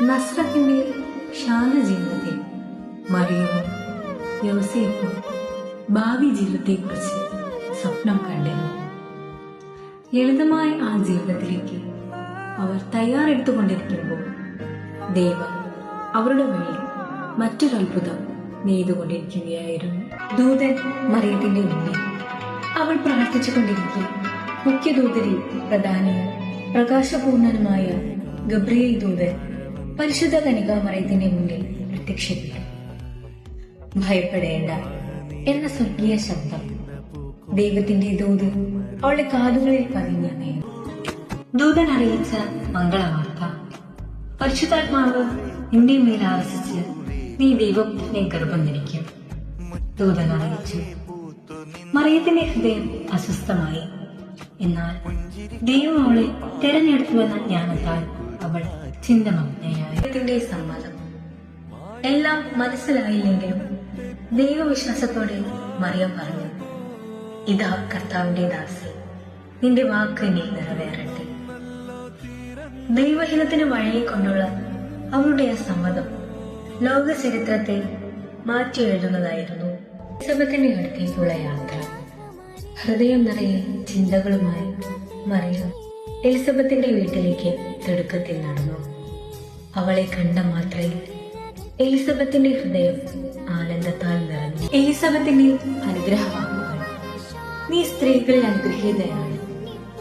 നസ്രത്തിന്റെ ശാന്ത ജീവിതത്തിൽ മറിയവും യോസേഫും ഭാവി ജീവിതത്തെക്കുറിച്ച് സ്വപ്നം കണ്ടിരുന്നു. ലളിതമായ ആ ജീവിതത്തിലേക്ക് അവർ തയ്യാറെടുത്തുകൊണ്ടിരിക്കുമ്പോൾ ദൈവം അവരുടെ വഴിയിൽ മറ്റൊരത്ഭുതം നെയ്തുകൊണ്ടിരിക്കുകയായിരുന്നു. ദൂതൻ മറിയത്തിന്റെ മുന്നിൽ അവൾ പ്രാർത്ഥിച്ചുകൊണ്ടിരിക്കെ മുഖ്യദൂതരിൽ പ്രധാനവും പ്രകാശപൂർണനുമായ ഗബ്രിയേൽ ദൂതൻ പരിശുദ്ധ കന്യകാമറിയത്തിന്റെ മുന്നിൽ പ്രത്യക്ഷപ്പെട്ടു. ഭയപ്പെടേണ്ട എന്ന സ്വർഗീയ ശബ്ദം ദൈവത്തിന്റെ ദൂത് അവളുടെ കാതുകളിൽ പതിഞ്ഞു. ദൂതൻ അറിയിച്ച മംഗളവാർത്ത: പരിശുദ്ധാത്മാവ് നിന്റെ മേൽ ആവസിച്ച് നീ ദൈവത്തിനെ ഗർഭം ധരിക്കും. ദൂതൻ അറിയിച്ചു. മറിയത്തിന്റെ ഹൃദയം അസ്വസ്ഥമായി. എന്നാൽ ദൈവം അവളെ തെരഞ്ഞെടുത്തുവെന്ന ജ്ഞാനത്താൽ അവൾ ചിന്തമഗ്നയായി. ദൈവത്തിന്റെ സമ്മതം എല്ലാം മനസ്സിലായില്ലെങ്കിലും ദൈവവിശ്വാസത്തോടെ മറിയം പറഞ്ഞു: ഇതാ കർത്താവിന്റെ ദാസി, നിന്റെ വാക്ക് നീ നിറവേറട്ടെ. ദൈവഹിതത്തിന് വഴങ്ങിക്കൊണ്ടുള്ള അവളുടെ ആ സമ്മതം ലോക ചരിത്രത്തെ മാറ്റി എഴുതുന്നതായിരുന്നു. എലിസബത്തിന്റെ അടുത്തേക്കുള്ള യാത്ര. ഹൃദയം നിറയെ ചിന്തകളുമായി മറിയം എലിസബത്തിന്റെ വീട്ടിലേക്ക് തിടുക്കത്തിൽ നടന്നു. അവളെ കണ്ട മാത്രയിൽ എലിസബത്തിന്റെ ഹൃദയം ആനന്ദത്താൽ നിറഞ്ഞു. എലിസബത്തിന്റെ അനുഗ്രഹവാക്കുകൾ: നീ സ്ത്രീകളിൽ അനുഗ്രഹീതയാണ്,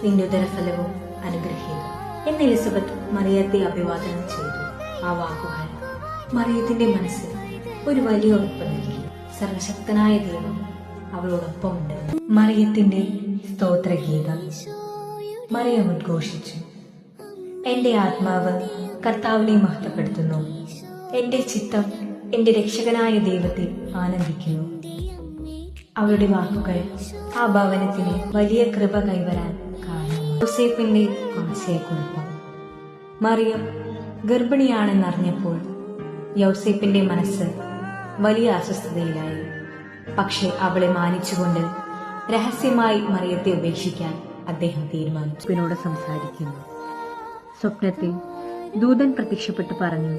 നിന്റെ ഉദരഫലവും അനുഗ്രഹീതം എന്ന് എലിസബത്ത് മറിയത്തെ അഭിവാദനം ചെയ്തു. ആ വാക്കുകൾ മറിയത്തിന്റെ മനസ്സിൽ ഒരു വലിയ ഉറപ്പ് നൽകി. സർവശക്തനായ ദൈവം അവളോടൊപ്പമുണ്ട്. മറിയത്തിന്റെ സ്തോത്രഗീതം. മറിയം ഉദ്ഘോഷിച്ചു: എന്റെ ആത്മാവ് കർത്താവിനെ മഹത്വപ്പെടുത്തുന്നു, എന്റെ ചിത്തം എന്റെ രക്ഷകനായ ദൈവത്തെ ആനന്ദിക്കുന്നു. അവളുടെ വാക്കുകൾ ആ ഭവനത്തിന് വലിയ കൃപ കൈവരാൻ കാരണം. യോസേഫിന്റെ ആശയക്കുഴപ്പം. മറിയം ഗർഭിണിയാണെന്നറിഞ്ഞപ്പോൾ യോസേഫിന്റെ മനസ്സ് വലിയ അസ്വസ്ഥതയിലായി. പക്ഷെ അവളെ മാനിച്ചുകൊണ്ട് രഹസ്യമായി മറിയത്തെ ഉപേക്ഷിക്കാൻ അദ്ദേഹം തീരുമാനിച്ചു. പിന്നോട് സംസാരിക്കുന്നു. സ്വപ്നത്തിൽ ദൂതൻ പ്രത്യക്ഷപ്പെട്ടു പറഞ്ഞു: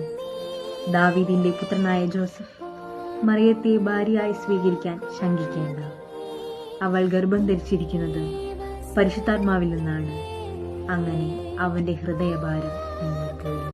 ദാവീദിന്റെ പുത്രനായ ജോസഫ്, മറിയത്തെ ഭാര്യയായി സ്വീകരിക്കാൻ ശങ്കിക്കേണ്ട. അവൾ ഗർഭം ധരിച്ചിരിക്കുന്നത് പരിശുദ്ധാത്മാവിൽ നിന്നാണ്. അങ്ങനെ അവന്റെ ഹൃദയഭാരം